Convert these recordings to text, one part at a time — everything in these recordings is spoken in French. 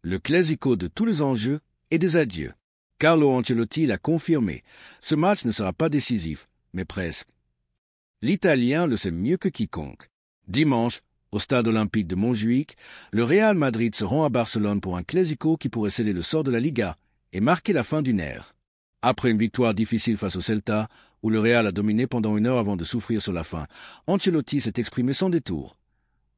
Le Clásico de tous les enjeux et des adieux. Carlo Ancelotti l'a confirmé. Ce match ne sera pas décisif, mais presque. L'Italien le sait mieux que quiconque. Dimanche, au stade olympique de Montjuïc, le Real Madrid se rend à Barcelone pour un Clásico qui pourrait sceller le sort de la Liga et marquer la fin d'une ère. Après une victoire difficile face au Celta, où le Real a dominé pendant une heure avant de souffrir sur la fin, Ancelotti s'est exprimé sans détour.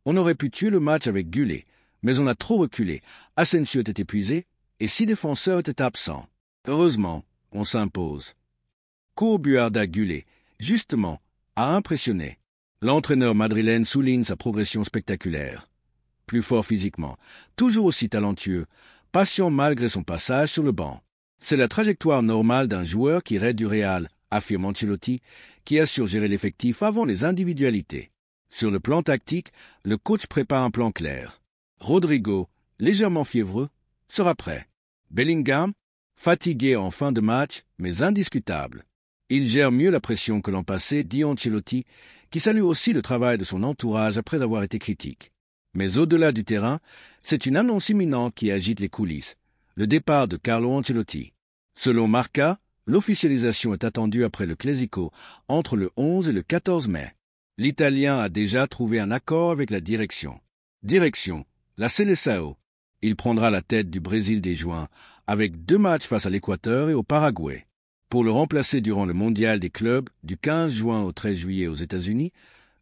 On aurait pu tuer le match avec Gullit, mais on a trop reculé. Asensio était épuisé et 6 défenseurs étaient absents. Heureusement, on s'impose. Courbuarda Gullit, justement, a impressionné. L'entraîneur madrilène souligne sa progression spectaculaire. Plus fort physiquement, toujours aussi talentueux, patient malgré son passage sur le banc. C'est la trajectoire normale d'un joueur qui rêve du Real, affirme Ancelotti, qui a su gérer l'effectif avant les individualités. Sur le plan tactique, le coach prépare un plan clair. Rodrigo, légèrement fiévreux, sera prêt. Bellingham, fatigué en fin de match, mais indiscutable. Il gère mieux la pression que l'an passé, dit Ancelotti, qui salue aussi le travail de son entourage après avoir été critique. Mais au-delà du terrain, c'est une annonce imminente qui agite les coulisses, le départ de Carlo Ancelotti. Selon Marca, l'officialisation est attendue après le Clásico, entre le 11 et le 14 mai. L'Italien a déjà trouvé un accord avec la direction. Direction, la Seleção. Il prendra la tête du Brésil dès juin, avec 2 matchs face à l'Équateur et au Paraguay. Pour le remplacer durant le mondial des clubs du 15 juin au 13 juillet aux États-Unis,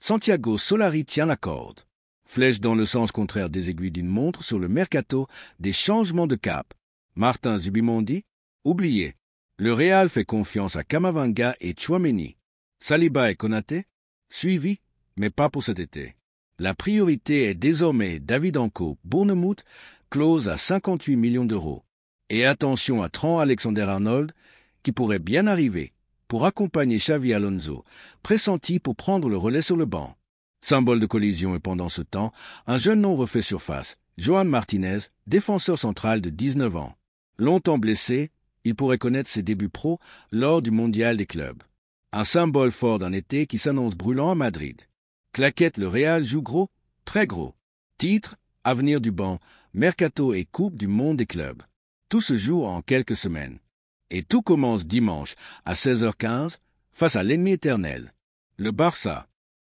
Santiago Solari tient la corde. Flèche dans le sens contraire des aiguilles d'une montre sur le mercato des changements de cap. Martin Zubimendi, oublié. Le Real fait confiance à Camavinga et Tchouaméni. Saliba et Konaté, suivis, mais pas pour cet été. La priorité est désormais David Anco, Bournemouth, close à 58 millions d'euros. Et attention à Trent Alexander-Arnold, qui pourrait bien arriver, pour accompagner Xavi Alonso, pressenti pour prendre le relais sur le banc. Symbole de collision et pendant ce temps, un jeune nom refait surface, Joan Martinez, défenseur central de 19 ans. Longtemps blessé, il pourrait connaître ses débuts pro lors du mondial des clubs. Un symbole fort d'un été qui s'annonce brûlant à Madrid. Claquette, le Real joue gros, très gros. Titre, avenir du banc, mercato et coupe du monde des clubs. Tout se joue en quelques semaines. Et tout commence dimanche à 16h15 face à l'ennemi éternel, le Barça.